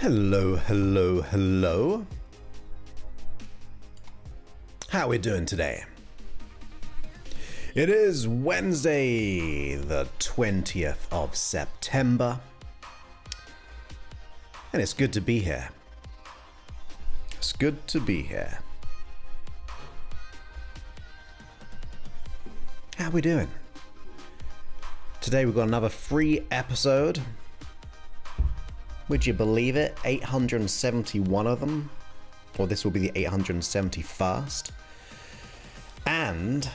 Hello, hello, hello. How are we doing today? It is Wednesday, the 20th of September. And it's good to be here. It's good to be here. How are we doing? Today we've got another free episode. Would you believe it? 871 of them. Or this will be the 871st. And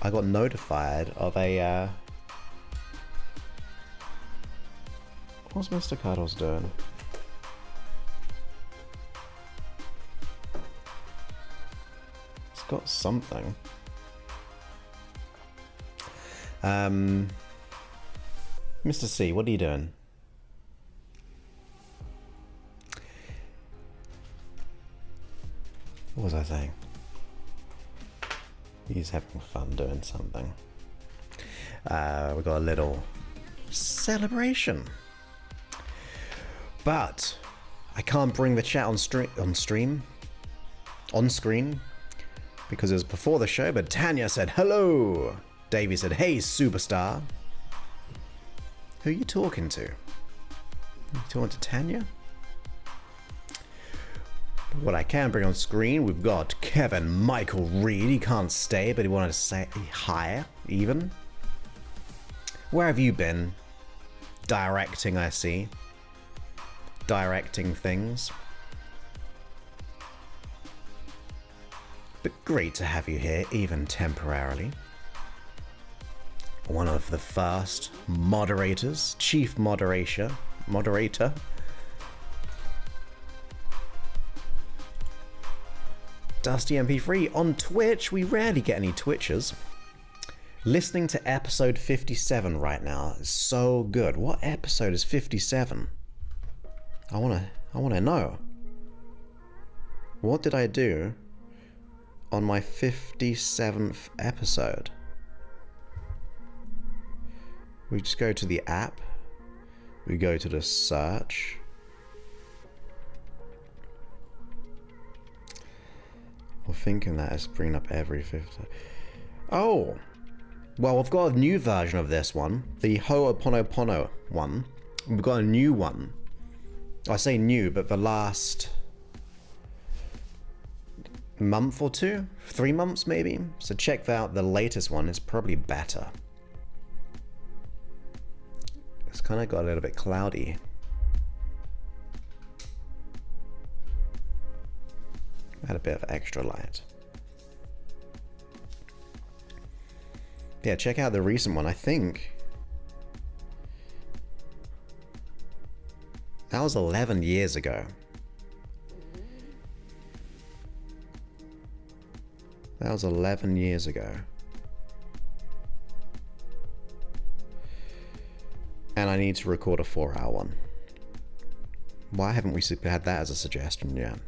I got notified of a what's Mr. Cuddles doing? It's got something. Mr. C, what are you doing? What was I saying? He's having fun doing something. We got a little celebration. But I can't bring the chat on screen because it was before the show, but Tanya said hello. Davey said, hey, superstar. Who are you talking to? Are you talking to Tanya? What I can bring on screen, we've got Kevin Michael Reed. He can't stay, but he wanted to say hi, even. Where have you been? Directing, I see. Directing things. But great to have you here, even temporarily. One of the first moderators, chief moderator. Dusty MP3 on Twitch. We rarely get any Twitchers. Listening to episode 57 right now is so good. What episode is 57? I wanna know. What did I do on my 57th episode? We just go to the app. We go to the search. I'm thinking that it's bringing up every 50. Oh! Well, I've got a new version of this one. The Ho'oponopono one. We've got a new one. I say new, but the last month or two? 3 months maybe? So check out the latest one. It's probably better. It's kind of got a little bit cloudy. Had a bit of extra light. Yeah, check out the recent one. I think that was 11 years ago. That was 11 years ago. And I need to record a 4-hour one. Why haven't we had that as a suggestion yet?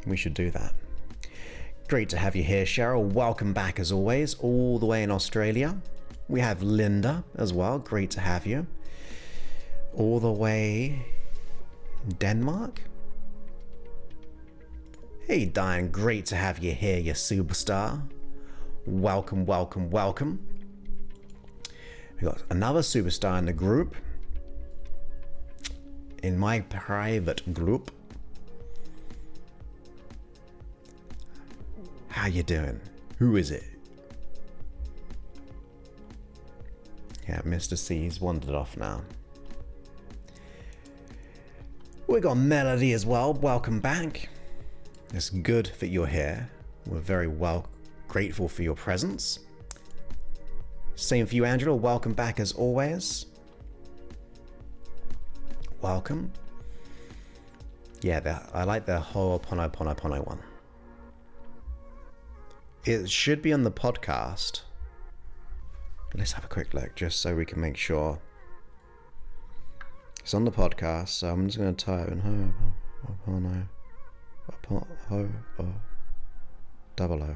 We should do that. Great to have you here, Cheryl. Welcome back as always, all the way in Australia. We have Linda as well. Great to have you. All the way in Denmark. Hey Diane, great to have you here, you superstar. Welcome, welcome, welcome. We got another superstar in the group. In my private group. How you doing? Who is it? Yeah, Mr. C's wandered off now. We got Melody as well. Welcome back. It's good that you're here. We're very grateful for your presence. Same for you, Angela. Welcome back as always. Welcome. Yeah, I like the Ho'oponopono one. It should be on the podcast. Let's have a quick look just so we can make sure. It's on the podcast, so I'm just going to type in Ho'oponopono. Ho, O, double O.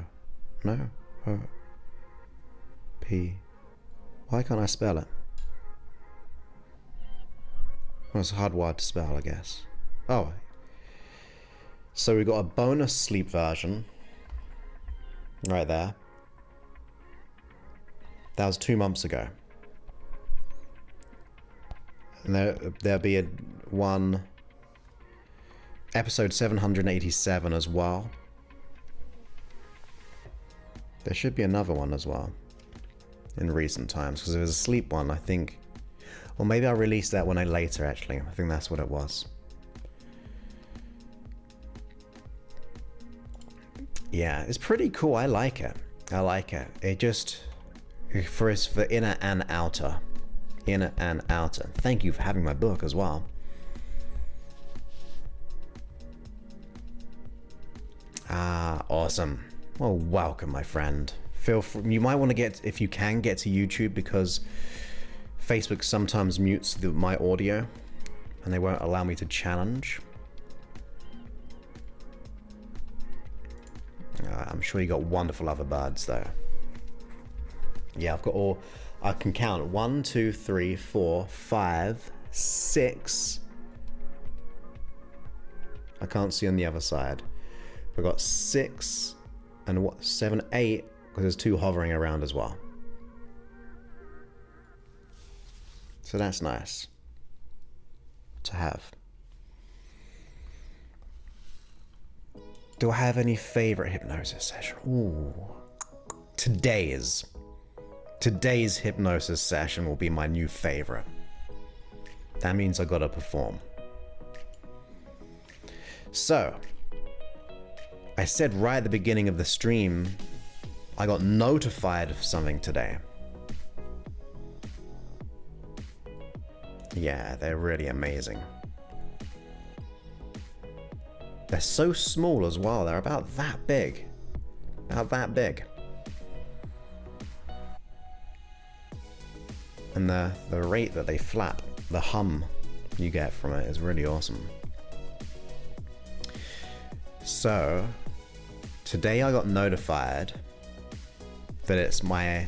No, Ho, P. Why can't I spell it? Well, it's a hard word to spell, I guess. Oh. So we got a bonus sleep version. Right there. That was 2 months ago. And there'll be one episode 787 as well. There should be another one as well in recent times, because there was a sleep one, I think. Or maybe I'll release that one later, actually. I think that's what it was. Yeah, it's pretty cool. I like it. I like it. It just, for inner and outer. Inner and outer. Thank you for having my book as well. Ah, awesome. Well, welcome, my friend. Feel free, you might want to get, if you can, get to YouTube, because Facebook sometimes mutes my audio and they won't allow me to challenge. I'm sure you got wonderful other birds though. Yeah, I've got all, I can count 1, 2, 3, 4, 5, 6. I can't see on the other side. We've got 6 and what, 7, 8, because there's 2 hovering around as well. So that's nice to have. Do I have any favorite hypnosis session? Ooh. Today's hypnosis session will be my new favorite. That means I gotta perform. So, I said right at the beginning of the stream, I got notified of something today. Yeah, they're really amazing. They're so small as well. They're about that big. About that big. And the rate that they flap, the hum you get from it is really awesome. So, today I got notified that it's my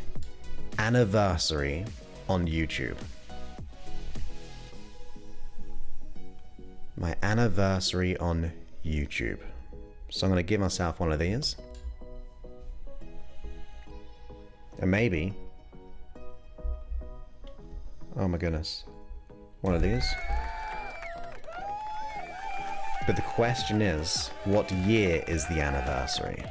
anniversary on YouTube. My anniversary on YouTube. So I'm going to give myself one of these. And maybe... oh my goodness. One of these. But the question is, what year is the anniversary?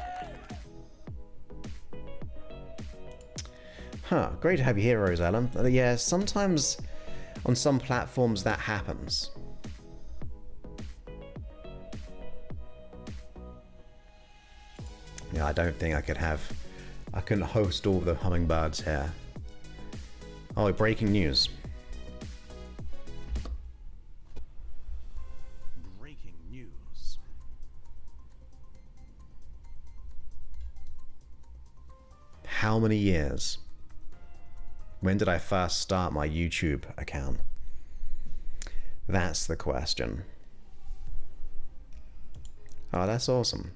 Huh, great to have you here, Rosella. Yeah, sometimes on some platforms that happens. Yeah, I don't think I couldn't host all the hummingbirds here. Oh, breaking news. Breaking news. How many years? When did I first start my YouTube account? That's the question. Oh, that's awesome.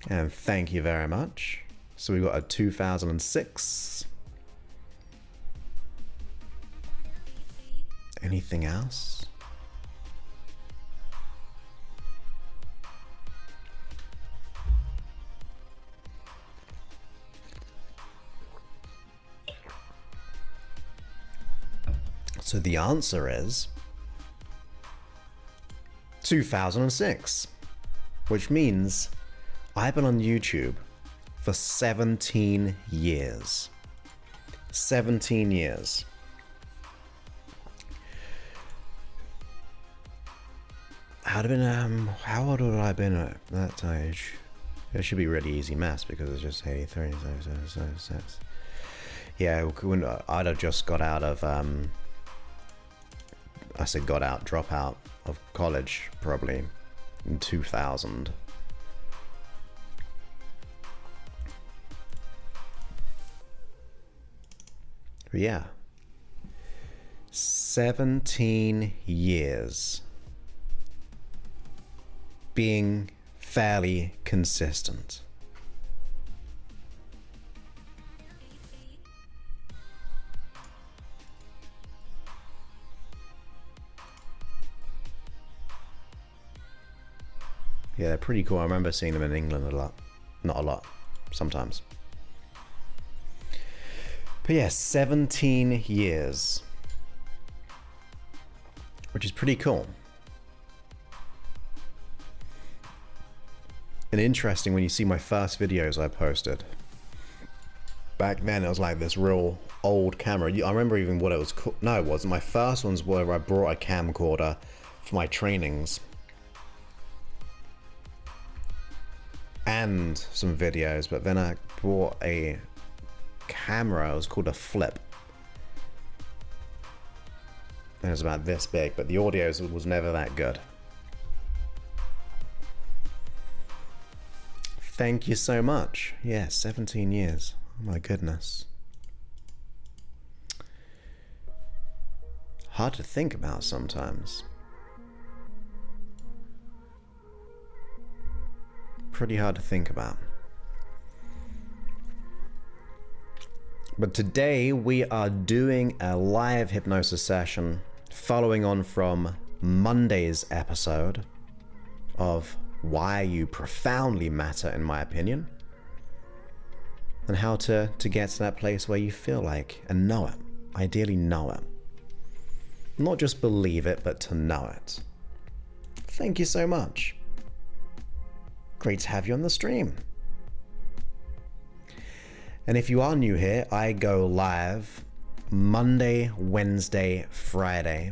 And thank you very much. So we got a 2006. Anything else? So the answer is 2006, which means I've been on YouTube for 17 years. 17 years. I'd have been, how old would I have been at that age? It should be really easy maths because it's just 83, so. Yeah, I'd have just got out of, I said got out, drop out of college probably in 2000. But yeah, 17 years. being fairly consistent. Yeah, they're pretty cool. I remember seeing them in England a lot. Not a lot, sometimes. But yeah, 17 years. Which is pretty cool. And interesting when you see my first videos I posted. Back then it was like this real old camera. I remember even what it was called. No, it wasn't. My first ones were where I brought a camcorder for my trainings. And some videos, but then I bought a camera. It was called a flip. And it was about this big, but the audio was never that good. Thank you so much. Yeah, 17 years. Oh my goodness. Hard to think about sometimes. Pretty hard to think about. But today we are doing a live hypnosis session following on from Monday's episode of why you profoundly matter, in my opinion, and how to get to that place where you feel like and know it, ideally know it. Not just believe it, but to know it. Thank you so much. Great to have you on the stream. And if you are new here, I go live Monday, Wednesday, Friday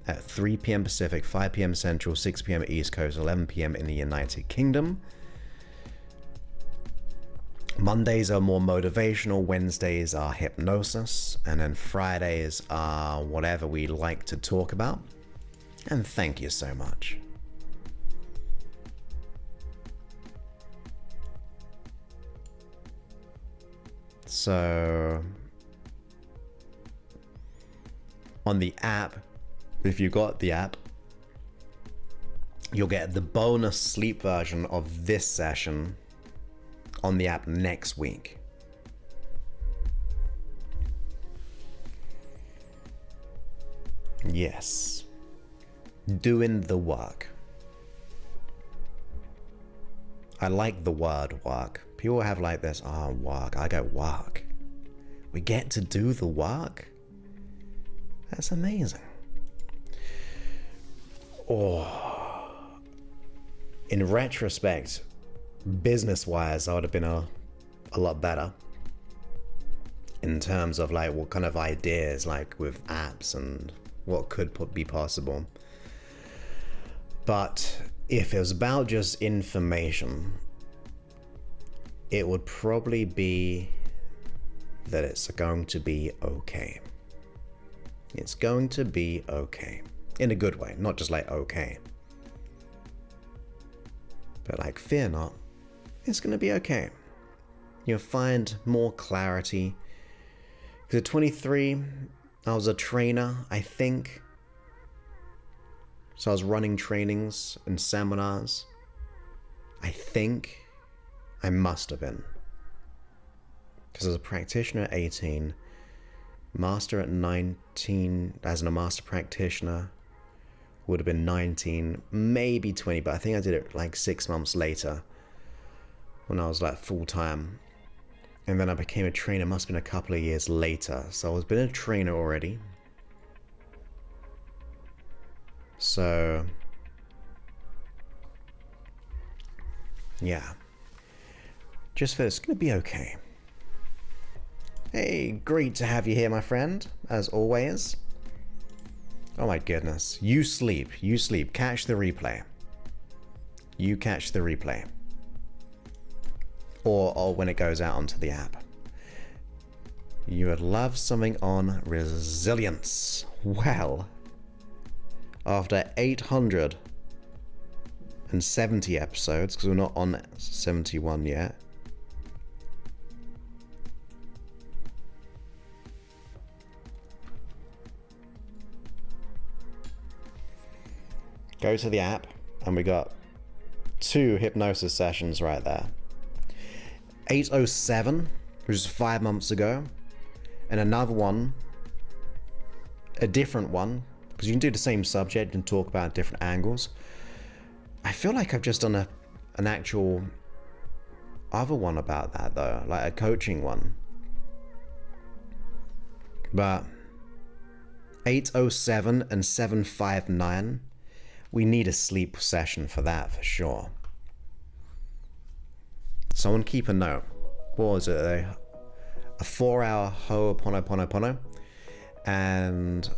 at 3 p.m. Pacific, 5 p.m. Central, 6 p.m. East Coast, 11 p.m. in the United Kingdom. Mondays are more motivational, Wednesdays are hypnosis, and then Fridays are whatever we like to talk about. And thank you so much. So on the app, if you got the app, you'll get the bonus sleep version of this session on the app next week. Yes. Doing the work. I like the word work. People have like this, oh, work. I go, work. We get to do the work? That's amazing. Oh. In retrospect, business-wise, I would have been a lot better. In terms of like what kind of ideas, like with apps and what could be possible. But if it was about just information, it would probably be that it's going to be okay. It's going to be okay. In a good way, not just like okay. But like, fear not, it's going to be okay. You'll find more clarity. Because at 23, I was a trainer, I think. So I was running trainings and seminars. I think. I must have been. Because as a practitioner at 18, master at 19, as a master practitioner, would have been 19, maybe 20, but I think I did it like 6 months later when I was like full-time. And then I became a trainer, must have been a couple of years later. So I was been a trainer already. So, yeah. Just for it's gonna be okay. Hey, great to have you here, my friend, as always. Oh my goodness. You sleep. Catch the replay. You catch the replay. Or when it goes out onto the app. You would love something on resilience. Well, after 870 episodes, because we're not on 71 yet. Go to the app, and we got 2 hypnosis sessions right there. 807, which was 5 months ago, and another one, a different one, because you can do the same subject and talk about different angles. I feel like I've just done an actual other one about that though, like a coaching one. But 807 and 759, we need a sleep session for that for sure. Someone keep a note. What was it? A 4-hour Ho'oponopono, and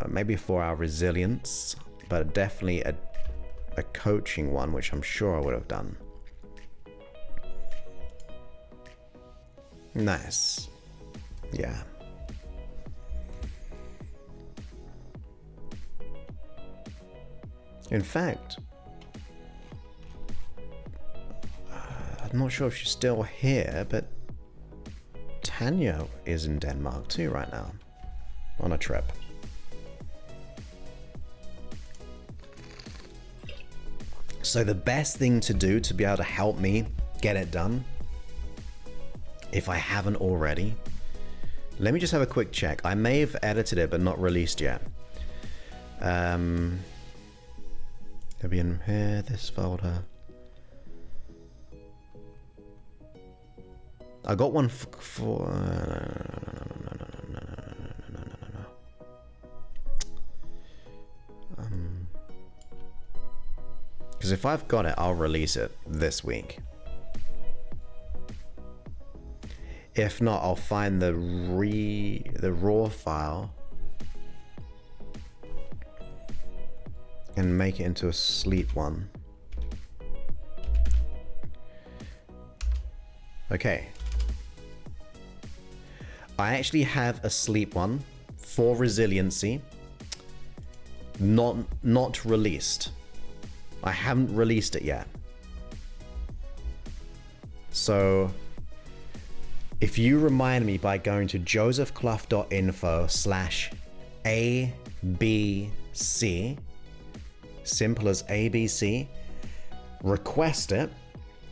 maybe a 4-hour resilience, but definitely a coaching one, which I'm sure I would have done. Nice. Yeah. In fact, I'm not sure if she's still here, but Tanya is in Denmark too right now, on a trip. So the best thing to do to be able to help me get it done, if I haven't already, let me just have a quick check. I may have edited it but not released yet. It'll be in here, this folder. I got one for because if I've got it, I'll release it this week. If not, I'll find the raw file and make it into a sleep one. Okay. I actually have a sleep one for resiliency, not released. I haven't released it yet. So if you remind me by going to josephclough.info/ABC, simple as ABC, request it,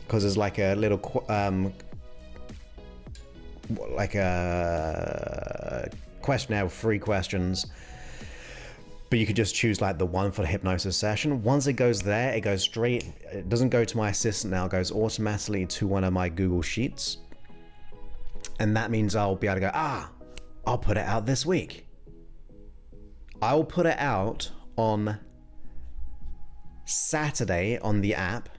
because there's like a little like a questionnaire with 3 questions, but you could just choose like the one for the hypnosis session. Once it goes there, it goes straight, it doesn't go to my assistant now, it goes automatically to one of my Google Sheets, and that means I'll be able to go, I'll put it out this week. I'll put it out on Saturday on the app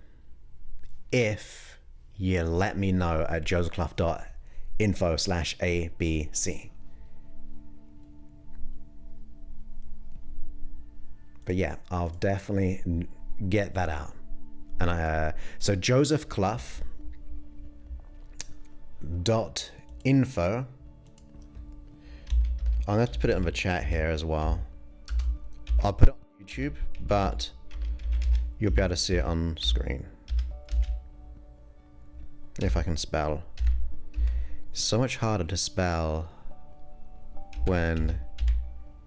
if you let me know at josephclough.info/ABC. But yeah, I'll definitely get that out. And so josephclough.info. I'll have to put it in the chat here as well. I'll put it on YouTube, but you'll be able to see it on screen. If I can spell. It's so much harder to spell when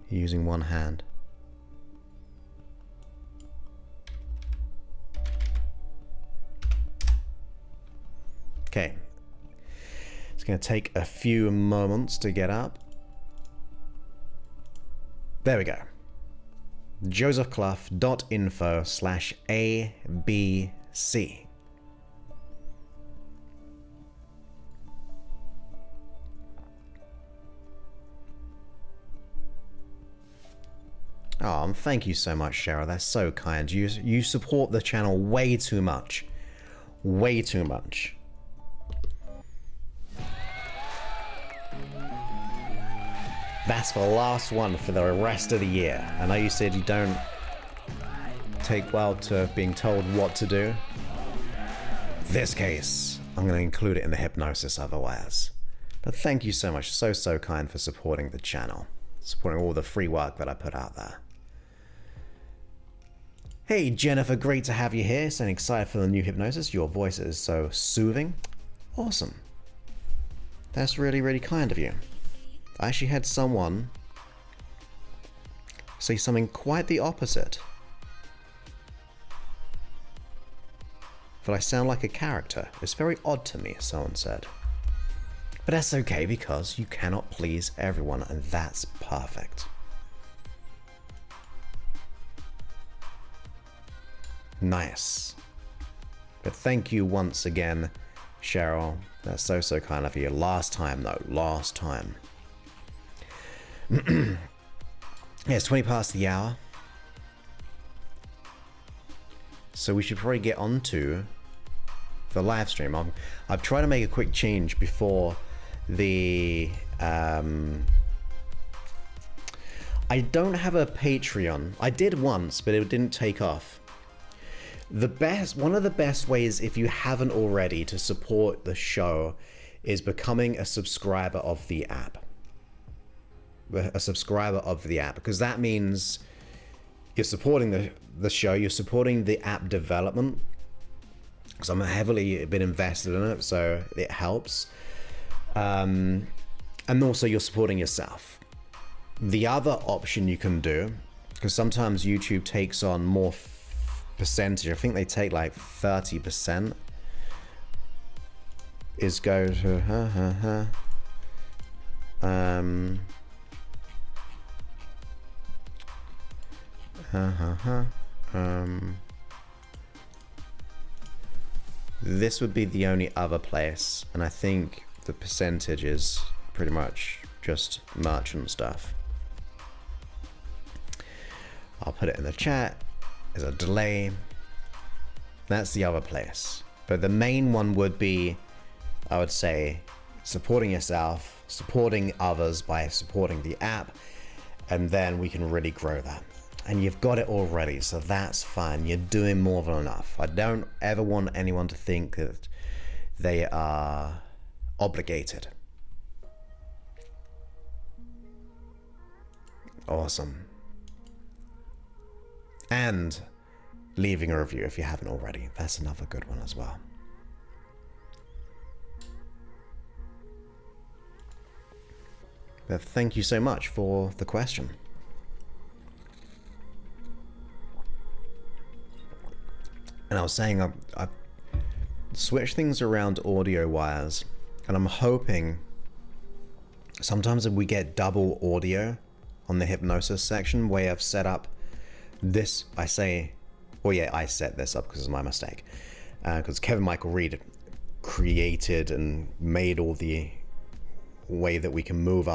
using one hand. Okay. It's going to take a few moments to get up. There we go. josephclough.info/ABC. Oh, thank you so much, Cheryl. That's so kind. You support the channel way too much. Way too much. That's the last one for the rest of the year. I know you said you don't take well to being told what to do. This case, I'm going to include it in the hypnosis otherwise. But thank you so much. So kind for supporting the channel. Supporting all the free work that I put out there. Hey Jennifer, great to have you here. So excited for the new hypnosis. Your voice is so soothing. Awesome. That's really, really kind of you. I actually had someone say something quite the opposite. that I sound like a character. It's very odd to me, someone said. But that's okay because you cannot please everyone, and that's perfect. Nice. But thank you once again, Cheryl. That's so, so kind of you. Last time, though. Last time. Yeah, it's 20 past the hour. So we should probably get on to the live stream. I've tried to make a quick change before the... I don't have a Patreon. I did once, but it didn't take off. One of the best ways, if you haven't already, to support the show is becoming a subscriber of the app. A subscriber of the app, because that means you're supporting the show, you're supporting the app development, because I'm heavily been invested in it, so it helps. And also you're supporting yourself. The other option you can do, because sometimes YouTube takes on more percentage, I think they take like 30%, is go to this would be the only other place, and I think the percentage is pretty much just merchant stuff. I'll put it in the chat. There's a delay. That's the other place. But the main one would be, I would say, supporting yourself, supporting others by supporting the app, and then we can really grow that. And you've got it already, so that's fine. You're doing more than enough. I don't ever want anyone to think that they are obligated. Awesome. And leaving a review if you haven't already. That's another good one as well. But thank you so much for the question. And I was saying I've switched things around audio wires, and I'm hoping sometimes if we get double audio on the hypnosis section, where I've set up this, I set this up because it's my mistake, because Kevin Michael Reed created and made all the way that we can move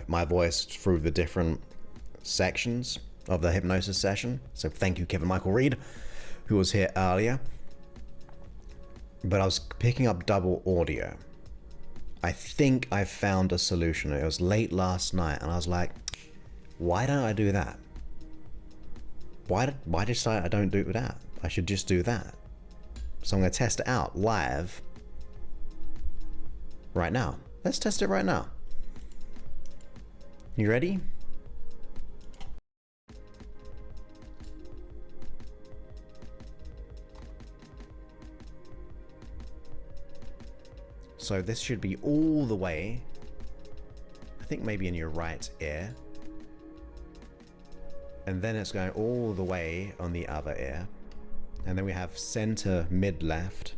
my voice through the different sections of the hypnosis session. So thank you, Kevin Michael Reed, who was here earlier. But I was picking up double audio. I think I found a solution. It was late last night, and I was like, why don't I do that? Why did I don't do that? I should just do that. So I'm going to test it out live right now. Let's test it right now. You ready? So this should be all the way, I think maybe in your right ear. And then it's going all the way on the other ear. And then we have center mid left,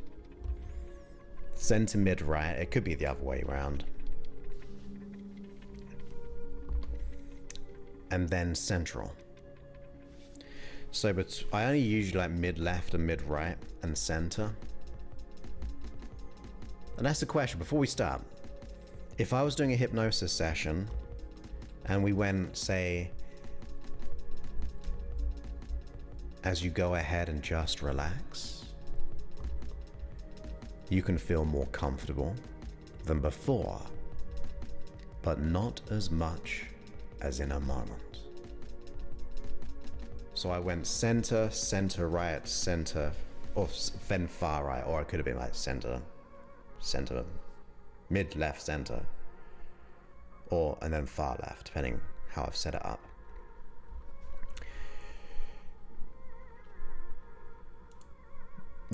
center mid right. It could be the other way around. And then central. So, but I only usually like mid left and mid right and center. And that's the question before we start. If I was doing a hypnosis session and we went, say, as you go ahead and just relax, you can feel more comfortable than before, but not as much as in a moment. So I went center, center right, center, or then far right, or I could have been like center, mid left, center, and then far left, depending how I've set it up.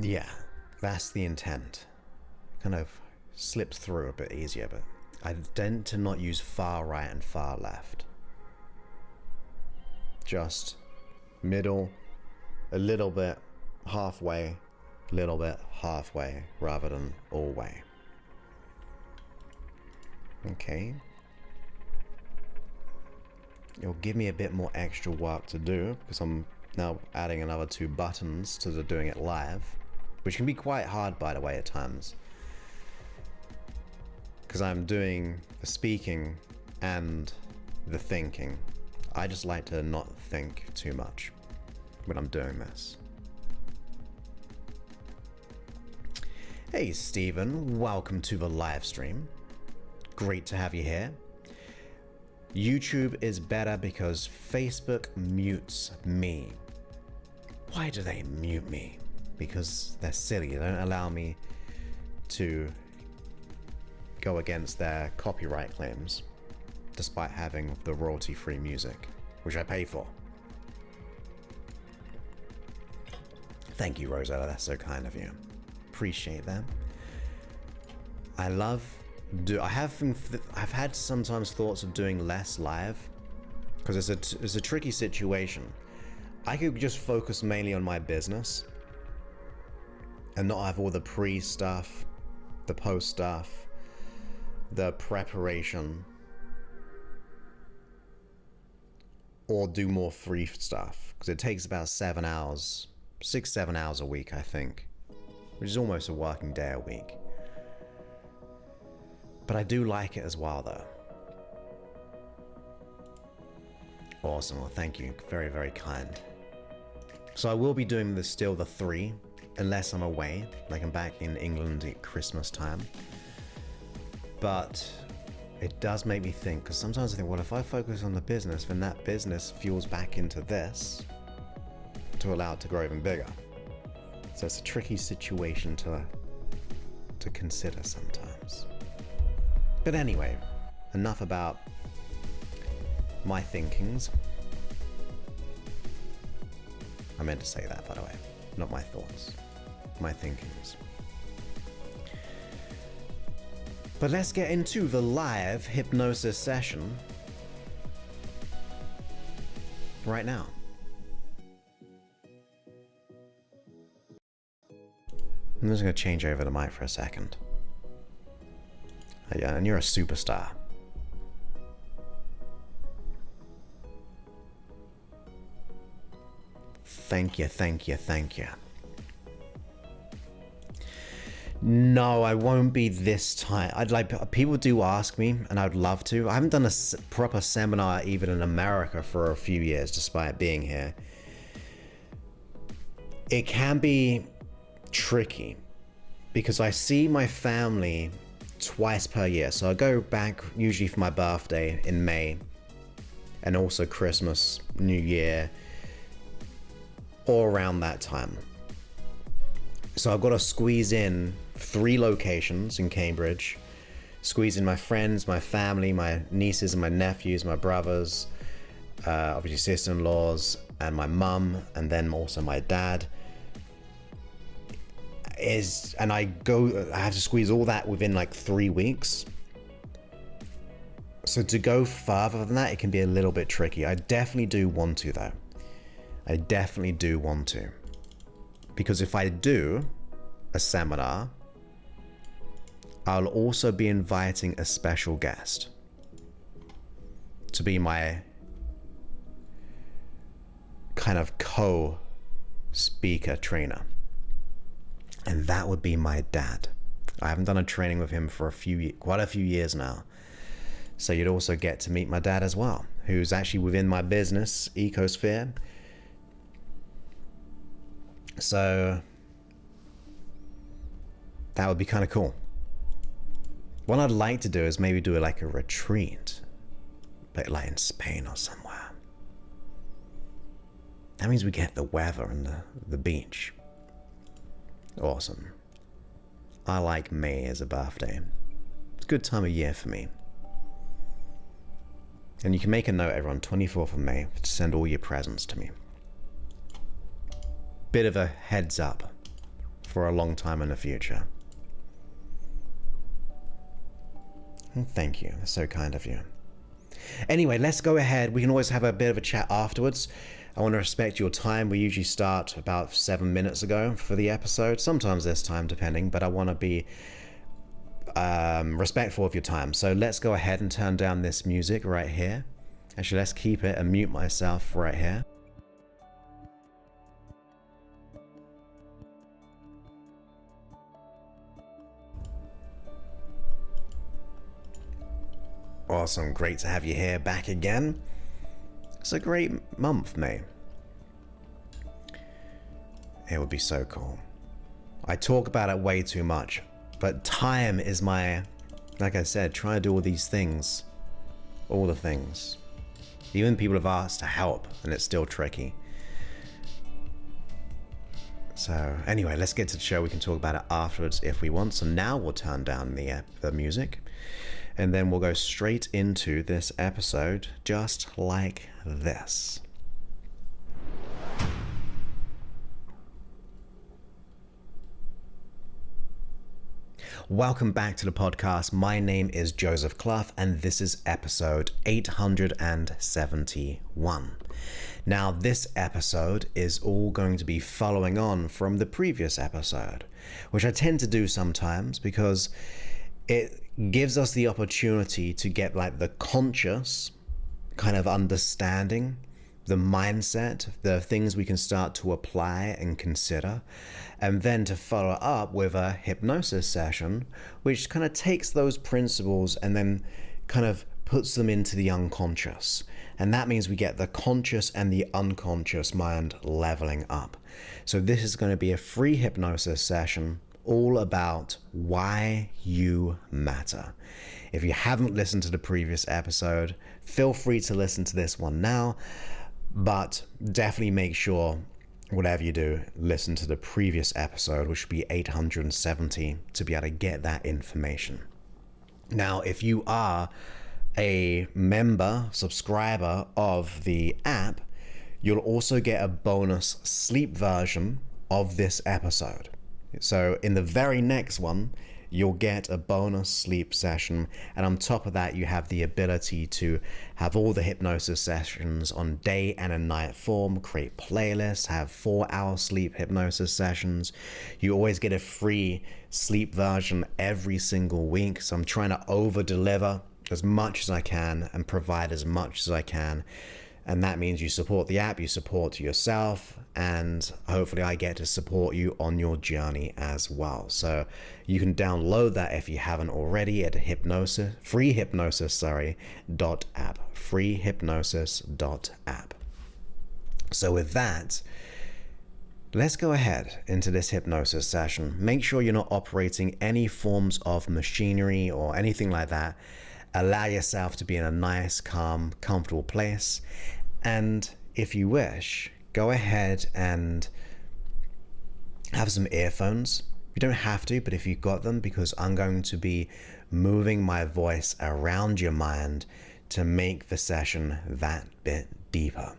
Yeah, that's the intent. Kind of slips through a bit easier, but I tend to not use far right and far left. Just middle, a little bit, halfway, little bit halfway rather than all way. Okay. It'll give me a bit more extra work to do because I'm now adding another 2 buttons to the doing it live, which can be quite hard, by the way, at times. Because I'm doing the speaking and the thinking. I just like to not think too much when I'm doing this. Hey Stephen, welcome to the live stream. Great to have you here. YouTube is better because Facebook mutes me. Why do they mute me? Because they're silly. They don't allow me to go against their copyright claims, despite having the royalty-free music, which I pay for. Thank you, Rosetta. That's so kind of you. Appreciate that. I've had sometimes thoughts of doing less live because it's a tricky situation. I could just focus mainly on my business and not have all the pre stuff, the post stuff, the preparation, or do more free stuff because it takes about 7 hours, 6-7 hours a week, I think, which is almost a working day a week. But I do like it as well, though. Awesome. Well, thank you. Very, very kind. So I will be doing this still the 3, unless I'm away, like I'm back in England at Christmas time. But it does make me think, because sometimes I think, well, if I focus on the business, then that business fuels back into this to allow it to grow even bigger. So it's a tricky situation to consider sometimes. But anyway, enough about my thinkings. I meant to say that, by the way, not my thoughts, my thinkings. But let's get into the live hypnosis session right now. I'm just going to change over the mic for a second. Yeah, and you're a superstar. Thank you, thank you, thank you. No, I won't be this time. People do ask me, and I'd love to. I haven't done a proper seminar even in America for a few years, despite being here. It can be tricky because I see my family twice per year. So I go back usually for my birthday in May, and also Christmas, New Year, or around that time. So I've got to squeeze in 3 locations in Cambridge, squeeze in my friends, my family, my nieces and my nephews, my brothers, obviously sister-in-laws, and my mum, and then also my dad. And I have to squeeze all that within like 3 weeks. So to go further than that, it can be a little bit tricky. I definitely do want to, though. I definitely do want to. Because if I do a seminar, I'll also be inviting a special guest to be my kind of co-speaker trainer. And that would be my dad. I haven't done a training with him for quite a few years now. So you'd also get to meet my dad as well, who's actually within my business ecosphere. So that would be kind of cool. What I'd like to do is maybe do like a retreat, but like in Spain or somewhere. That means we get the weather and the beach. Awesome. I like May as a birthday. It's a good time of year for me. And you can make a note, everyone, 24th of May, to send all your presents to me. Bit of a heads up for a long time in the future. Thank you. That's so kind of you. Anyway, let's go ahead. We can always have a bit of a chat afterwards. I want to respect your time. We usually start about 7 minutes ago for the episode. Sometimes there's time depending, but I want to be respectful of your time. So let's go ahead and turn down this music right here. Actually, let's keep it and mute myself right here. Awesome, great to have you here back again. It's a great month, May. It would be so cool. I talk about it way too much, but time is my, like I said, trying to do all these things. All the things. Even people have asked to help, and it's still tricky. So anyway, let's get to the show. We can talk about it afterwards if we want. So now we'll turn down the music, and then we'll go straight into this episode just like this. Welcome back to the podcast. My name is Joseph Clough, and this is episode 871. Now, this episode is all going to be following on from the previous episode, which I tend to do sometimes because it gives us the opportunity to get like the conscious kind of understanding, the mindset, the things we can start to apply and consider, and then to follow up with a hypnosis session, which kind of takes those principles and then kind of puts them into the unconscious. And that means we get the conscious and the unconscious mind leveling up. So this is going to be a free hypnosis session all about why you matter. If you haven't listened to the previous episode, feel free to listen to this one now. But definitely make sure, whatever you do, listen to the previous episode, which would be 870, to be able to get that information. Now, if you are a member, subscriber of the app, you'll also get a bonus sleep version of this episode. So in the very next one, you'll get a bonus sleep session, and on top of that you have the ability to have all the hypnosis sessions on day and a night form, create playlists, have 4-hour sleep hypnosis sessions. You always get a free sleep version every single week, so I'm trying to over deliver as much as I can and provide as much as I can. And that means you support the app, you support yourself, and hopefully I get to support you on your journey as well. So you can download that if you haven't already at freehypnosis.app. So with that, let's go ahead into this hypnosis session. Make sure you're not operating any forms of machinery or anything like that. Allow yourself to be in a nice, calm, comfortable place. And if you wish, go ahead and have some earphones. You don't have to, but if you've got them, because I'm going to be moving my voice around your mind to make the session that bit deeper.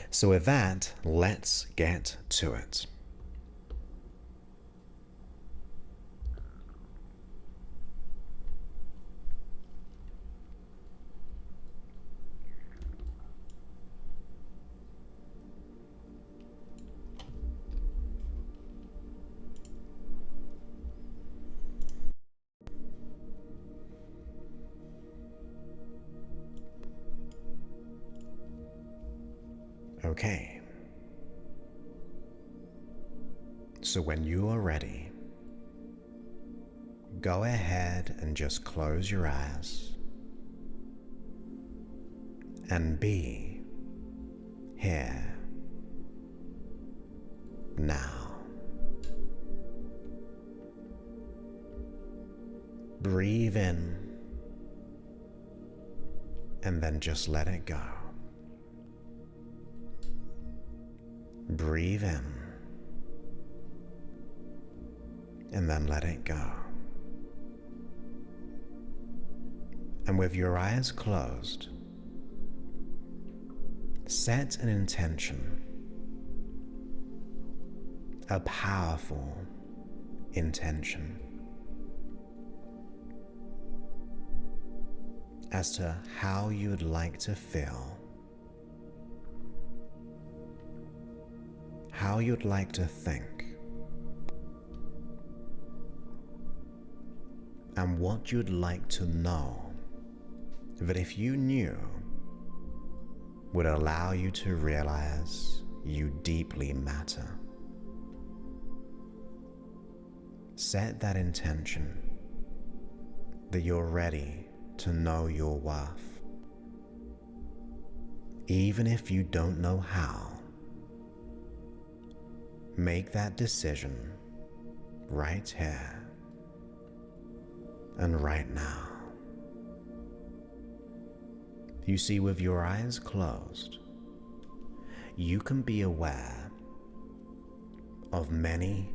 So with that, let's get to it. Okay. So when you are ready, go ahead and just close your eyes and be here now. Breathe in and then just let it go. Breathe in and then let it go. And with your eyes closed, set an intention, a powerful intention, as to how you would like to feel how you'd like to think, and what you'd like to know that if you knew would allow you to realize you deeply matter. Set that intention that you're ready to know your worth, even if you don't know how. Make that decision right here and right now. You see, with your eyes closed, you can be aware of many,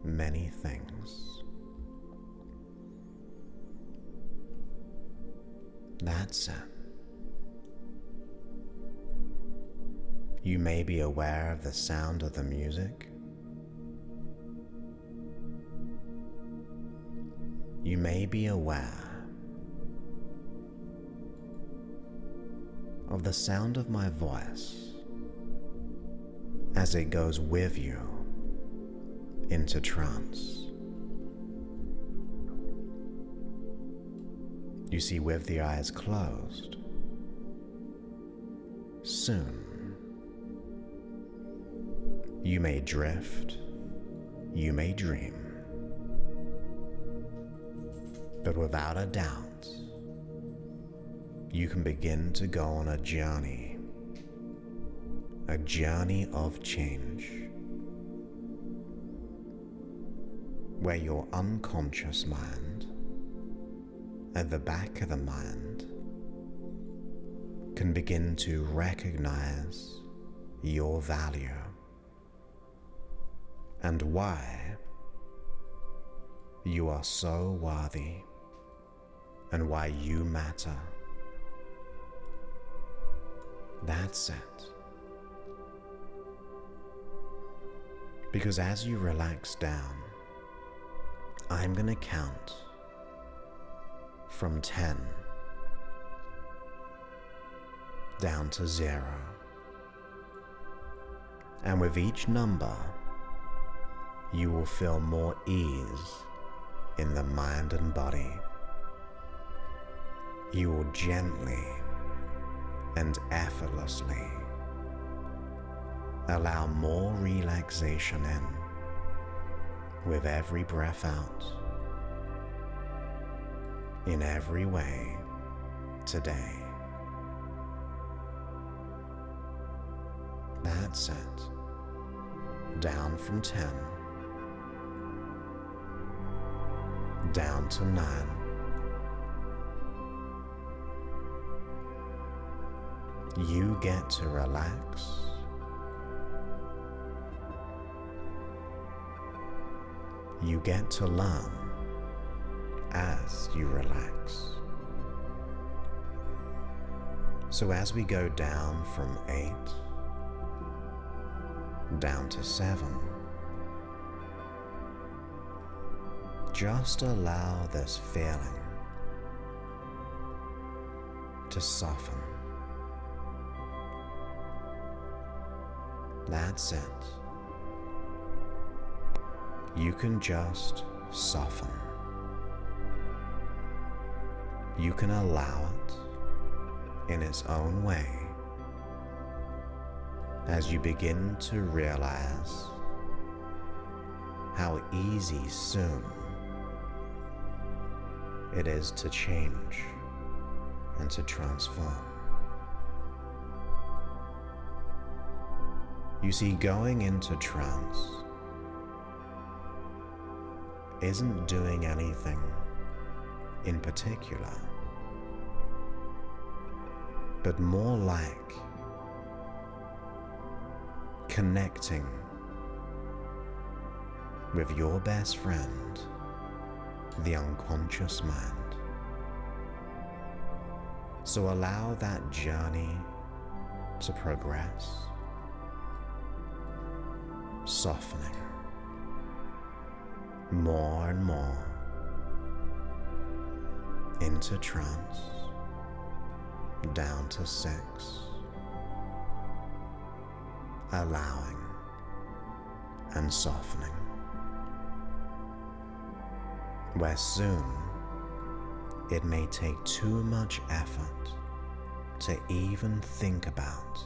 many things. That's it. You may be aware of the sound of the music. You may be aware of the sound of my voice as it goes with you into trance. You see, with the eyes closed, soon you may drift, you may dream, but without a doubt, you can begin to go on a journey of change, where your unconscious mind, at the back of the mind, can begin to recognize your value and why you are so worthy and why you matter. That's it. Because as you relax down, I'm going to count from 10 down to 0. And with each number, you will feel more ease in the mind and body. You will gently and effortlessly allow more relaxation in with every breath out, in every way today. That's it. Down from 10, down to 9, you get to relax. You get to learn as you relax. So as we go down from 8, down to 7, just allow this feeling to soften. That's it. You can just soften. You can allow it in its own way as you begin to realize how easy soon it is to change and to transform. You see, going into trance isn't doing anything in particular, but more like connecting with your best friend, the unconscious mind. So allow that journey to progress, softening more and more into trance, down to 6, allowing and softening, where soon it may take too much effort to even think about.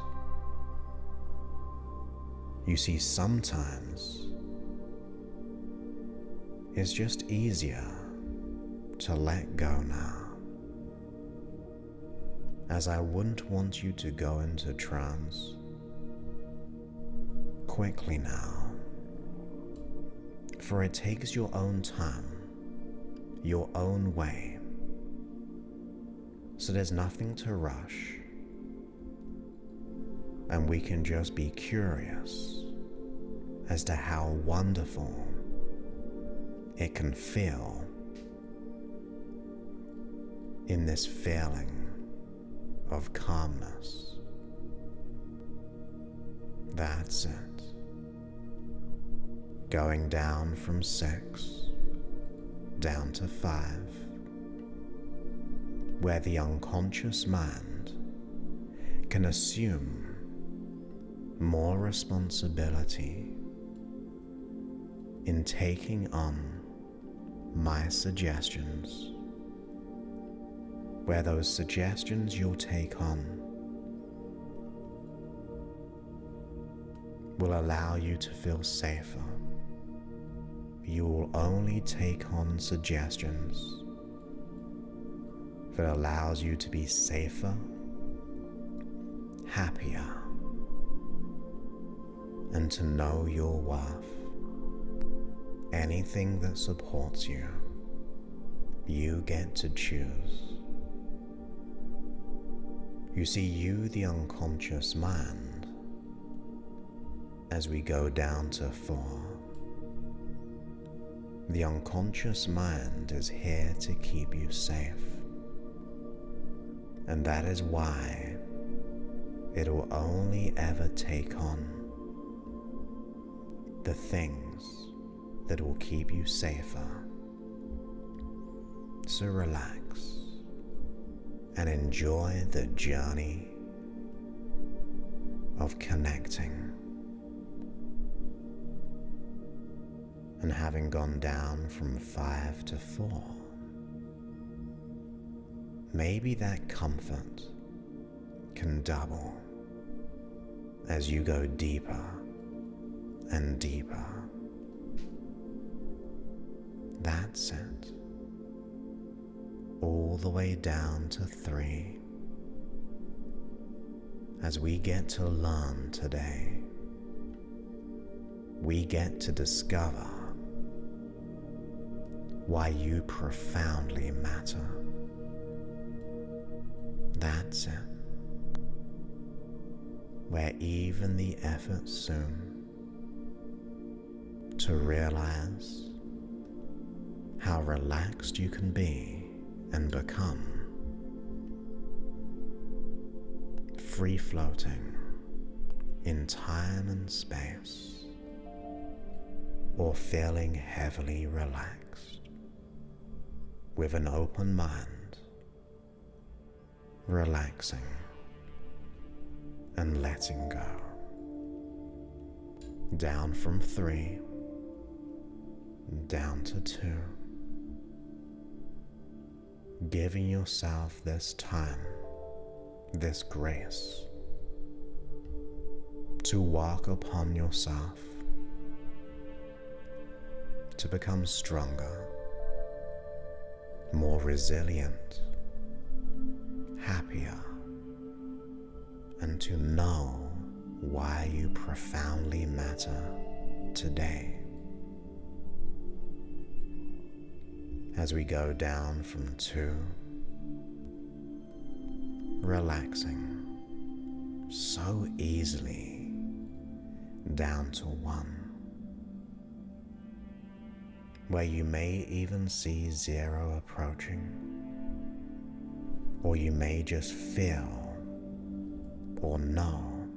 You see, sometimes it's just easier to let go now, as I wouldn't want you to go into trance quickly now, for it takes your own time, your own way, so there's nothing to rush, and we can just be curious as to how wonderful it can feel in this feeling of calmness. That's it. Going down from 6 down to 5, where the unconscious mind can assume more responsibility in taking on my suggestions, where those suggestions you'll take on will allow you to feel safer. You will only take on suggestions that allows you to be safer, happier, and to know your worth. Anything that supports you, you get to choose. You see, you, the unconscious mind, as we go down to 4, the unconscious mind is here to keep you safe. And that is why it will only ever take on the things that will keep you safer. So relax and enjoy the journey of connecting. And having gone down from 5 to 4, maybe that comfort can double as you go deeper and deeper. That's it. All the way down to 3, as we get to learn today, we get to discover why you profoundly matter. That's it. Where even the effort soon to realize how relaxed you can be and become, free floating in time and space, or feeling heavily relaxed with an open mind, relaxing and letting go. Down from 3, down to 2, giving yourself this time, this grace, to walk upon yourself, to become stronger, more resilient, happier, and to know why you profoundly matter today. As we go down from 2, relaxing so easily down to 1, where you may even see 0 approaching, or you may just feel or know,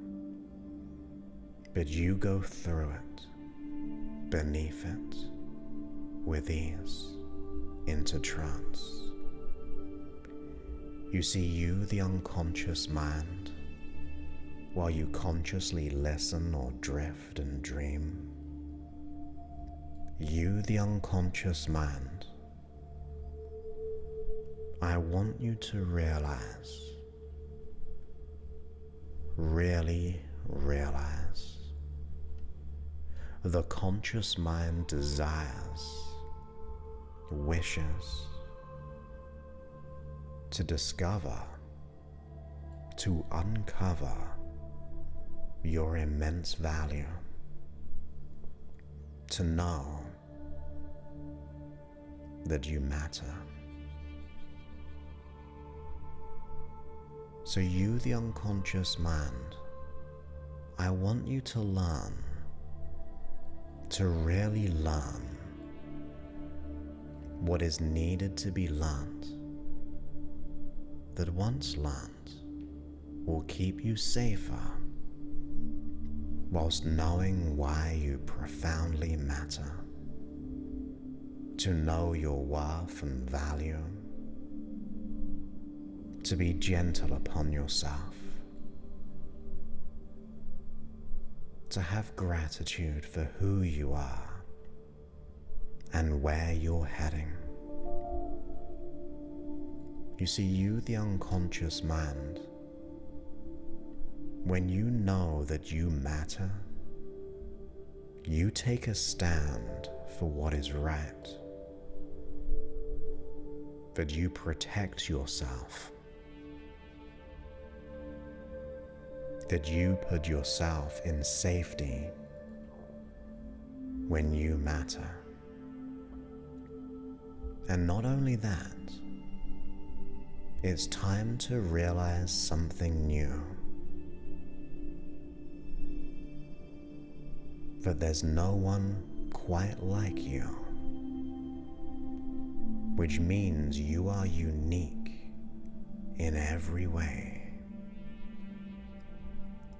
but you go through it, beneath it, with ease, into trance. You see, you, the unconscious mind, while you consciously listen or drift and dream, You, the unconscious mind, I want you to realize, really realize, the conscious mind desires, wishes to discover, to uncover your immense value, to know that you matter. So you, the unconscious mind, I want you to learn, to really learn what is needed to be learned, that once learned will keep you safer whilst knowing why you profoundly matter, to know your worth and value, to be gentle upon yourself, to have gratitude for who you are and where you're heading. You see, you, the unconscious mind, when you know that you matter, you take a stand for what is right, that you protect yourself, that you put yourself in safety when you matter. And not only that, it's time to realize something new, that there's no one quite like you, which means you are unique in every way,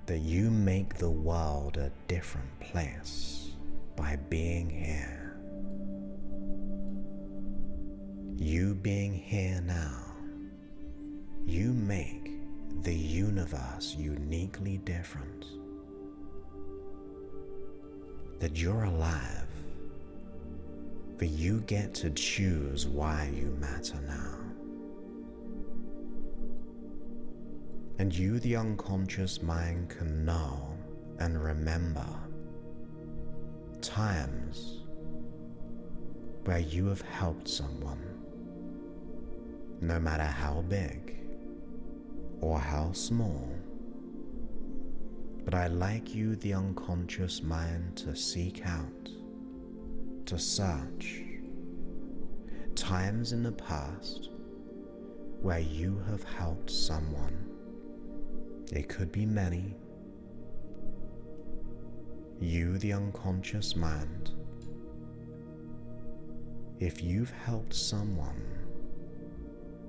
that you make the world a different place by being here. You being here now, you make the universe uniquely different, that you're alive, that you get to choose why you matter now. And you, the unconscious mind, can know and remember times where you have helped someone, no matter how big or how small. But I'd like you, the unconscious mind, to seek out, to search times in the past where you have helped someone. It could be many. You, the unconscious mind, if you've helped someone,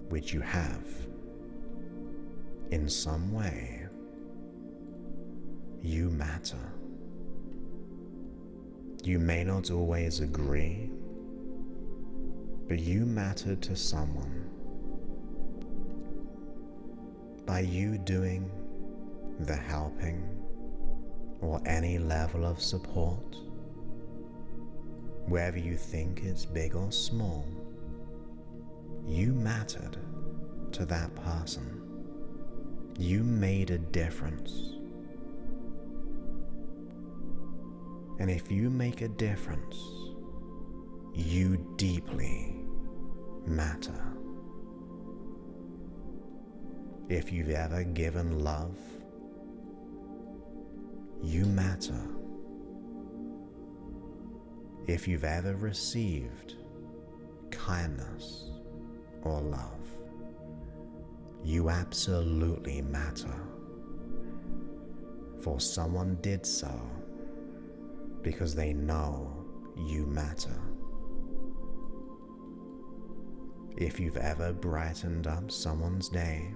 which you have, in some way, you matter. You may not always agree, but you matter to someone. By you doing the helping or any level of support, whether you think it's big or small, you mattered to that person. You made a difference. And if you make a difference, you deeply matter. If you've ever given love, you matter. If you've ever received kindness or love, you absolutely matter. For someone did so because they know you matter. If you've ever brightened up someone's day,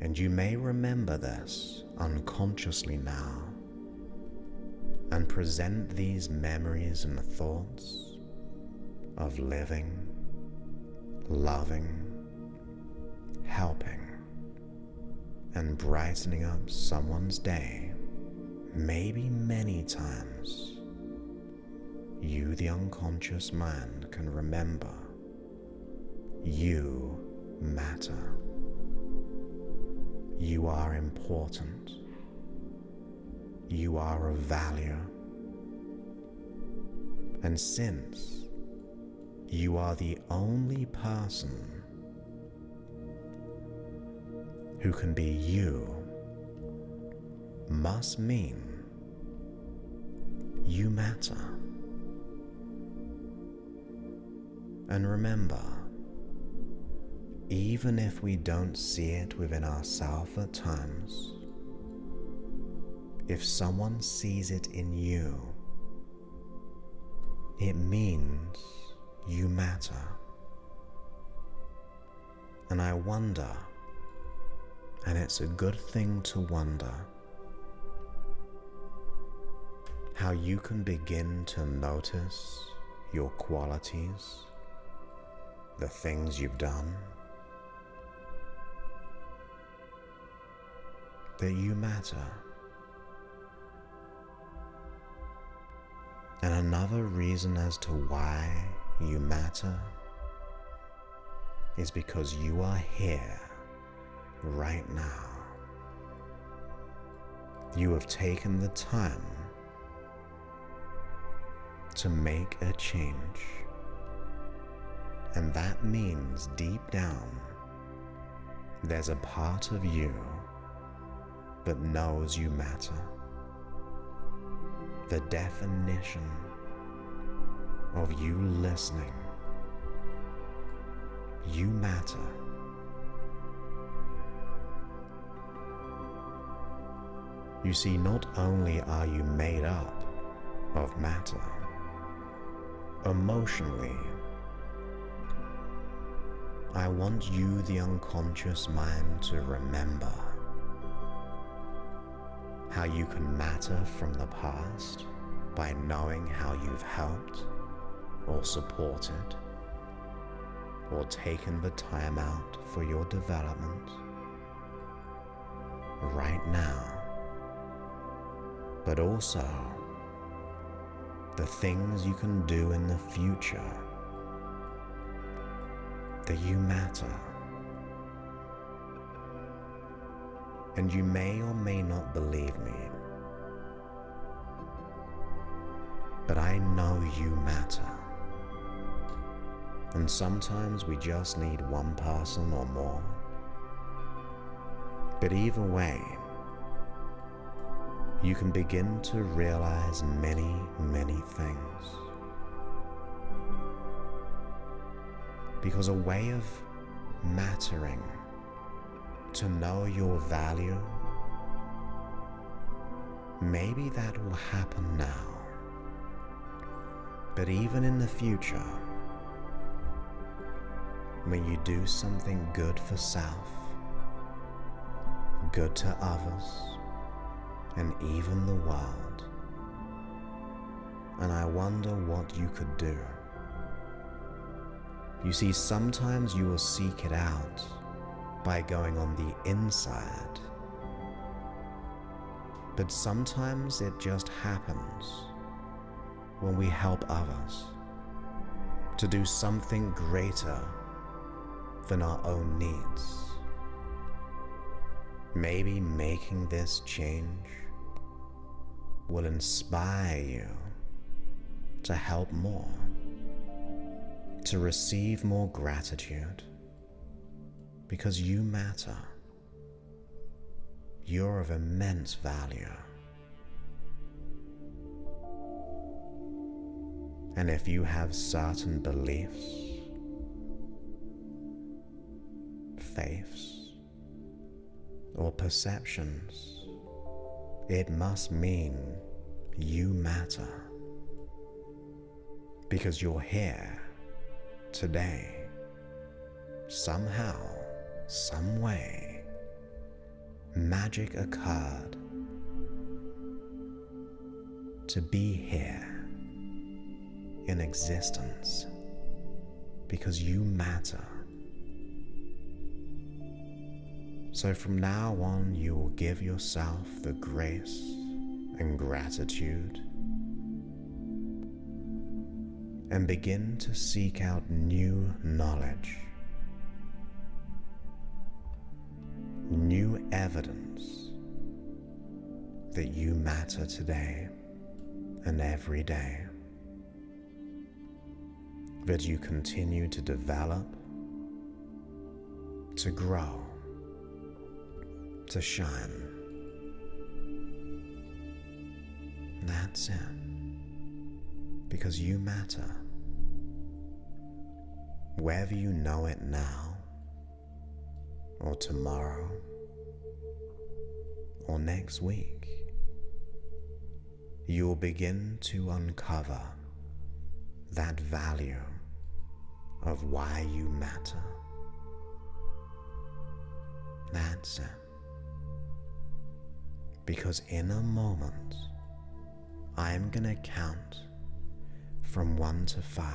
and you may remember this unconsciously now, and present these memories and thoughts of living, loving, helping, and brightening up someone's day, maybe many times, you, the unconscious mind, can remember you matter. You are important. You are of value. And since you are the only person who can be you, must mean you matter. And remember, even if we don't see it within ourselves at times, if someone sees it in you, it means you matter. And I wonder, and it's a good thing to wonder, how you can begin to notice your qualities, the things you've done, that you matter. And another reason as to why you matter is because you are here right now. You have taken the time to make a change, and that means deep down there's a part of you that knows you matter. The definition of you listening, you matter. You see, not only are you made up of matter, emotionally, I want you, the unconscious mind, to remember how you can matter from the past by knowing how you've helped or supported or taken the time out for your development right now, but also the things you can do in the future, that you matter. And you may or may not believe me, but I know you matter. And sometimes we just need one person or more. But either way, you can begin to realize many, many things. Because a way of mattering, to know your value, maybe that will happen now, but even in the future, when you do something good for self, good to others, and even the world, and I wonder what you could do. You see, sometimes you will seek it out by going on the inside, but sometimes it just happens when we help others to do something greater than our own needs. Maybe making this change will inspire you to help more, to receive more gratitude, because you matter. You're of immense value. And if you have certain beliefs, faiths, or perceptions, it must mean you matter. Because you're here today, somehow, some way, magic occurred to be here in existence, because you matter. So from now on, you will give yourself the grace and gratitude and begin to seek out new knowledge, new evidence that you matter today and every day, that you continue to develop, to grow, to shine. That's it. Because you matter. Whether you know it now, or tomorrow, or next week, you'll begin to uncover that value of why you matter. That's it. Because in a moment, I'm gonna count from 1 to 5.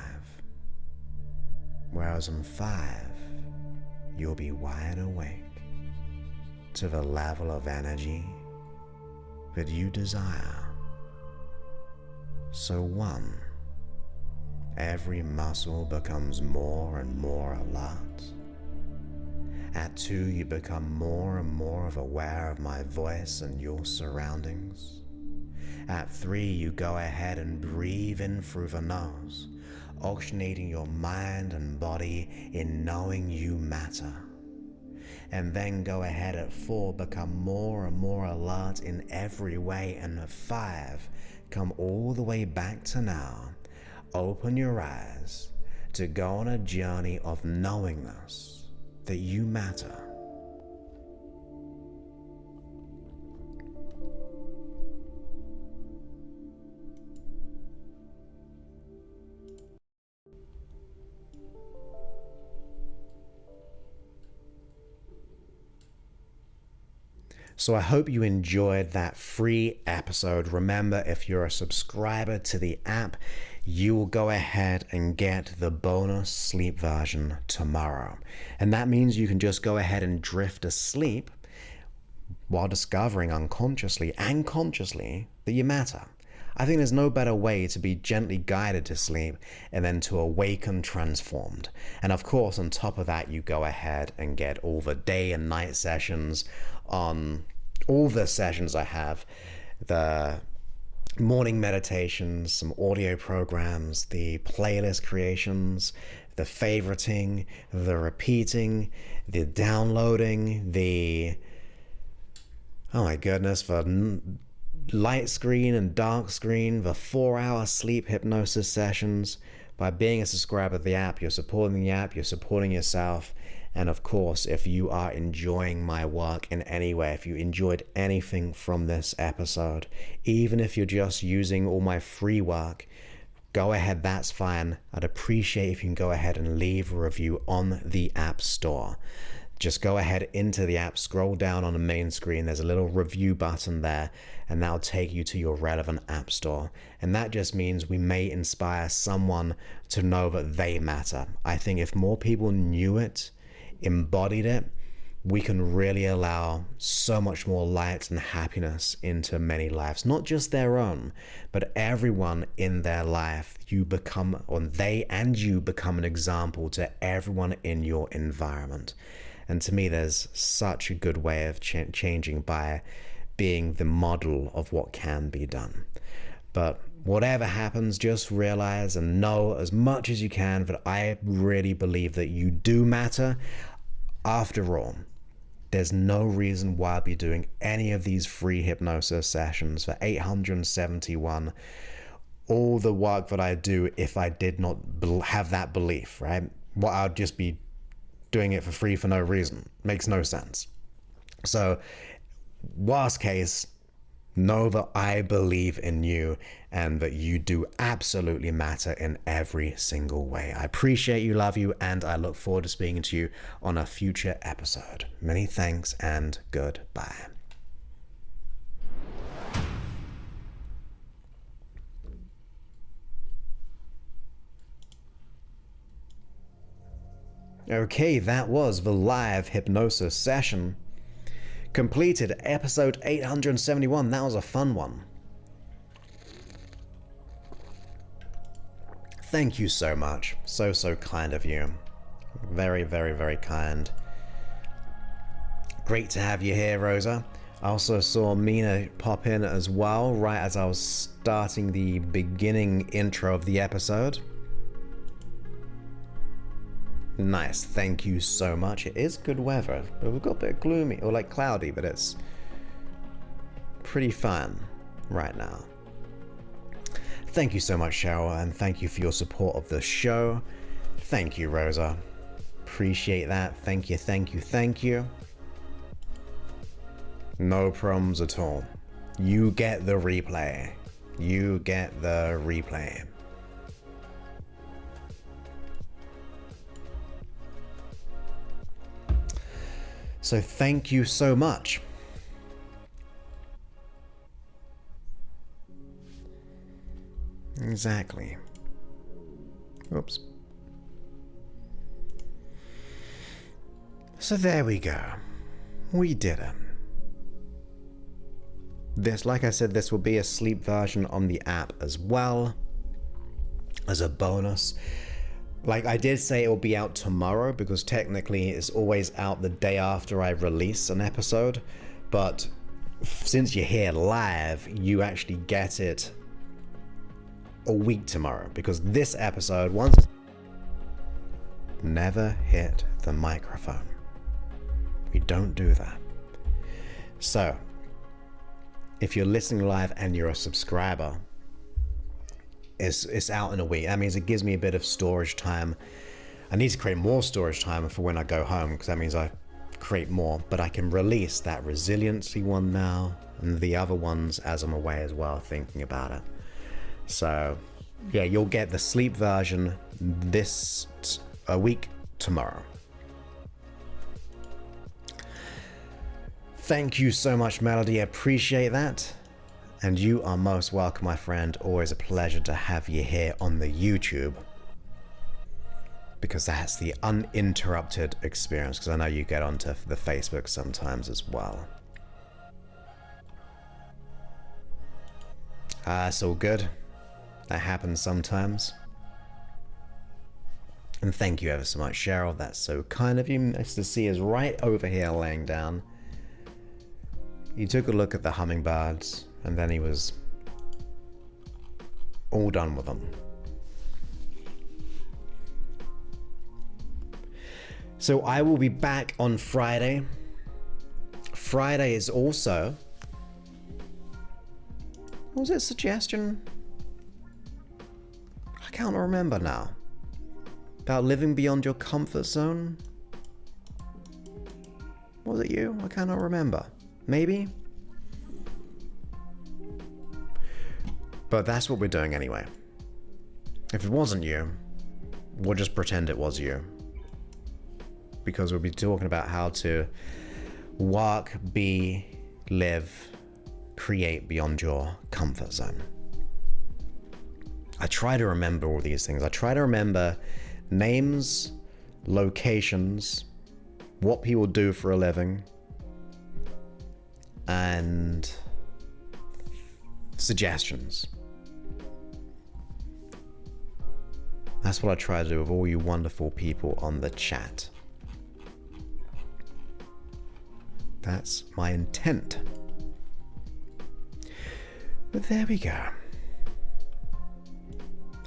Whereas on 5, you'll be wide awake to the level of energy that you desire. So 1, every muscle becomes more and more alert. At 2, you become more and more aware of my voice and your surroundings. At 3, you go ahead and breathe in through the nose, oxygenating your mind and body in knowing you matter. And then go ahead at 4, become more and more alert in every way, and at 5, come all the way back to now. Open your eyes to go on a journey of knowingness that you matter. So I hope you enjoyed that free episode. Remember, if you're a subscriber to the app, you will go ahead and get the bonus sleep version tomorrow. And that means you can just go ahead and drift asleep while discovering unconsciously and consciously that you matter. I think there's no better way to be gently guided to sleep and then to awaken transformed. And of course, on top of that, you go ahead and get all the day and night sessions on all the sessions I have, the morning meditations, some audio programs, the playlist creations, the favoriting, the repeating, the downloading, the, oh my goodness, the light screen and dark screen, the 4-hour sleep hypnosis sessions. By being a subscriber to the app, you're supporting the app, you're supporting yourself. And of course, if you are enjoying my work in any way, if you enjoyed anything from this episode, even if you're just using all my free work, go ahead, that's fine. I'd appreciate if you can go ahead and leave a review on the App Store. Just go ahead into the app, scroll down on the main screen, there's a little review button there, and that'll take you to your relevant app store. And that just means we may inspire someone to know that they matter. I think if more people knew it, embodied it, we can really allow so much more light and happiness into many lives, not just their own, but everyone in their life. You become, or they and you become, an example to everyone in your environment. And to me, there's such a good way of changing by being the model of what can be done. But whatever happens, just realize and know as much as you can that I really believe that you do matter. After all, there's no reason why I'd be doing any of these free hypnosis sessions for 871. All the work that I do if I did not have that belief, right? Well, I'd just be doing it for free for no reason. Makes no sense. So, worst case, know that I believe in you and that you do absolutely matter in every single way. I appreciate you, love you, and I look forward to speaking to you on a future episode. Many thanks and goodbye. Okay, that was the live hypnosis session. Completed episode 871. That was a fun one. Thank you so much. So kind of you. Very, very, very kind. Great to have you here, Rosa. I also saw Mina pop in as well, right as I was starting the beginning intro of the episode. Nice, thank you so much. It is good weather, but we've got a bit gloomy, or like cloudy, but it's pretty fun right now. Thank you so much, Cheryl, and thank you for your support of the show. Thank you, Rosa. Appreciate that. Thank you, thank you, thank you. No problems at all. You get the replay. You get the replay. So thank you so much. Exactly. Oops. So there we go. We did it. This, like I said, this will be a sleep version on the app as well, as a bonus. Like I did say, it will be out tomorrow because technically it's always out the day after I release an episode. But since you're here live, you actually get it a week tomorrow because this episode, once never hit the microphone. We don't do that. So if you're listening live and you're a subscriber, it's out in a week. That means it gives me a bit of storage time. I need to create more storage time for when I go home because that means I create more, but I can release that resiliency one now and the other ones as I'm away as well, thinking about it. So yeah, you'll get the sleep version this a week tomorrow. Thank you so much, Melody. I appreciate that. And you are most welcome, my friend. Always a pleasure to have you here on the YouTube. Because that's the uninterrupted experience. Because I know you get onto the Facebook sometimes as well. It's all good. That happens sometimes. And thank you ever so much, Cheryl. That's so kind of you. Nice to see us right over here laying down. He took a look at the hummingbirds, and then he was all done with them. So I will be back on Friday. Friday is also... what was it, suggestion? I can't remember now. About living beyond your comfort zone? Was it you? I cannot remember. Maybe? But that's what we're doing anyway. If it wasn't you, we'll just pretend it was you. Because we'll be talking about how to work, be, live, create beyond your comfort zone. I try to remember all these things. I try to remember names, locations, what people do for a living, and suggestions. That's what I try to do with all you wonderful people on the chat. That's my intent. But there we go.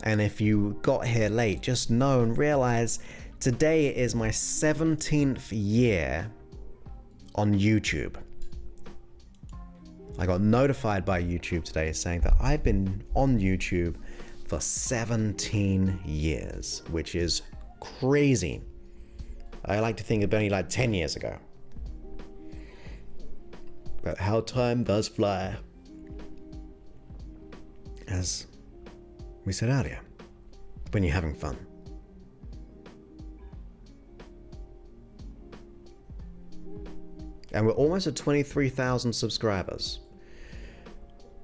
And if you got here late, just know and realize today is my 17th year on YouTube. I got notified by YouTube today saying that I've been on YouTube for 17 years, which is crazy. I like to think it's only like 10 years ago. But how time does fly. As we said earlier, when you're having fun. And we're almost at 23,000 subscribers.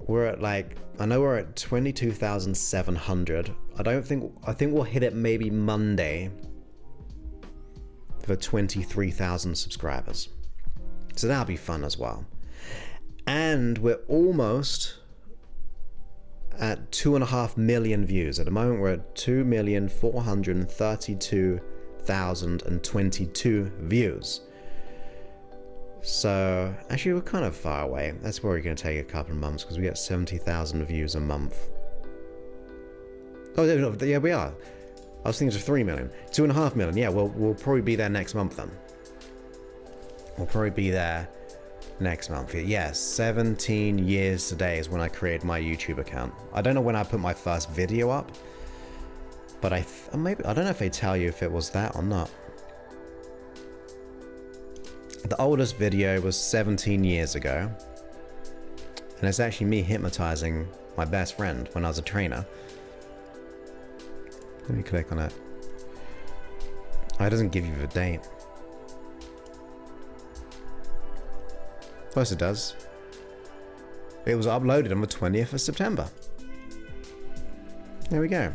We're at like, I know we're at 22,700. I think we'll hit it maybe Monday for 23,000 subscribers. So that'll be fun as well. And we're almost at 2.5 million views. At the moment, we're at 2,432,022 views. So, actually, we're kind of far away. That's probably going to take a couple of months because we get 70,000 views a month. Oh, yeah, we are. I was thinking it was 3 million. 2.5 million. Yeah, we'll probably be there next month then. We'll probably be there next month. Yeah, 17 years today is when I created my YouTube account. I don't know when I put my first video up, but I don't know if they tell you if it was that or not. The oldest video was 17 years ago, and it's actually me hypnotizing my best friend when I was a trainer. Let me click on it. Oh, it doesn't give you the date. Yes, it does. It was uploaded on the 20th of September. There we go.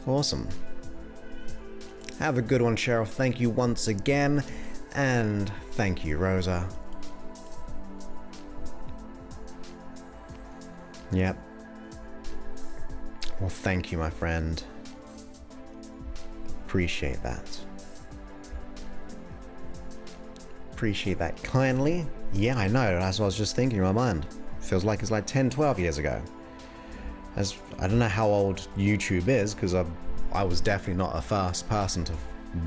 Awesome. Have a good one, Cheryl. Thank you once again. And thank you, Rosa. Yep. Well, thank you, my friend. Appreciate that. Appreciate that kindly. Yeah, I know. That's what I was just thinking in my mind. Feels like it's like 10, 12 years ago. I don't know how old YouTube is, because I was definitely not a first person to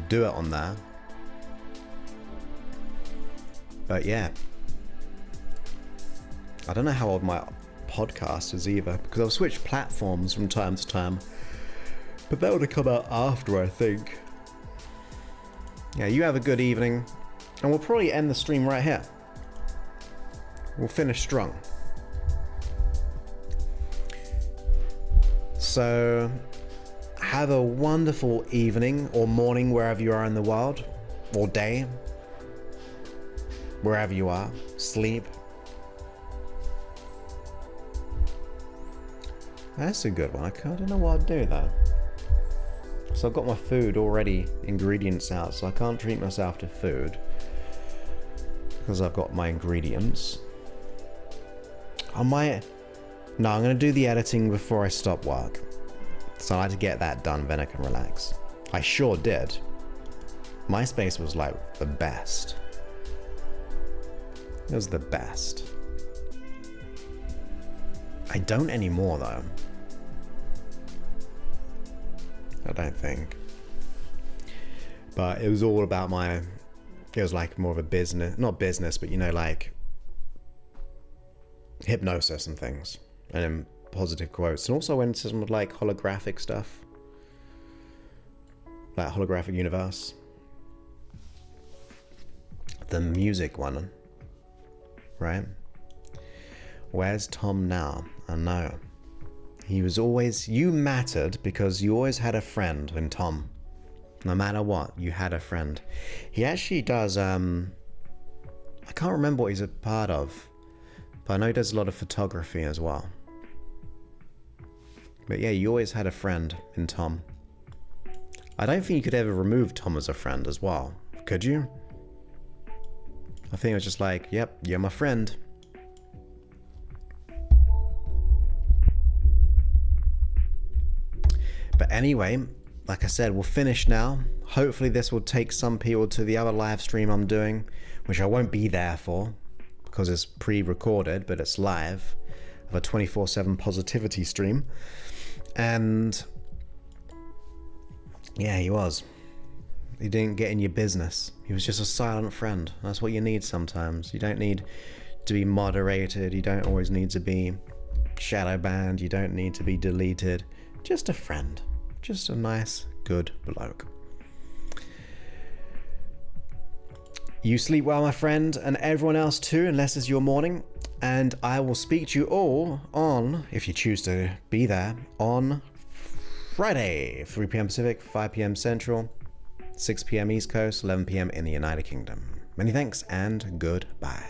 do it on there. But yeah. I don't know how old my podcast is either, because I've switched platforms from time to time. But that would have come out after, I think. Yeah, you have a good evening. And we'll probably end the stream right here. We'll finish strong. So, have a wonderful evening or morning wherever you are in the world, or day, wherever you are. Sleep. That's a good one. I don't know what I'd do though. So I've got my food already, ingredients out, so I can't treat myself to food because I've got my ingredients. No, I'm going to do the editing before I stop work. So I like to get that done, then I can relax. I sure did. MySpace was like the best. It was the best. I don't anymore though. I don't think. But it was all about it was like more of a business, not business, but you know, like hypnosis and things. And then positive quotes. And also went into some like holographic stuff. Like holographic universe. The music one. Right? Where's Tom now? I know. He was always, you mattered because you always had a friend in Tom. No matter what, you had a friend. He actually does, I can't remember what he's a part of, but I know he does a lot of photography as well. But yeah, you always had a friend in Tom. I don't think you could ever remove Tom as a friend as well. Could you? I think it was just like, yep, you're my friend. But anyway, like I said, we'll finish now. Hopefully this will take some people to the other live stream I'm doing, which I won't be there for because it's pre-recorded, but it's live, of a 24/7 positivity stream. And yeah, he didn't get in your business. He was just a silent friend. That's what you need sometimes. You don't need to be moderated. You don't always need to be shadow banned. You don't need to be deleted. Just a friend. Just a nice, good bloke. You sleep well, my friend, and everyone else too, unless it's your morning. And I will speak to you all on, if you choose to be there, on Friday, 3 p.m. Pacific, 5 p.m. Central, 6 p.m. East Coast, 11 p.m. in the United Kingdom. Many thanks and goodbye.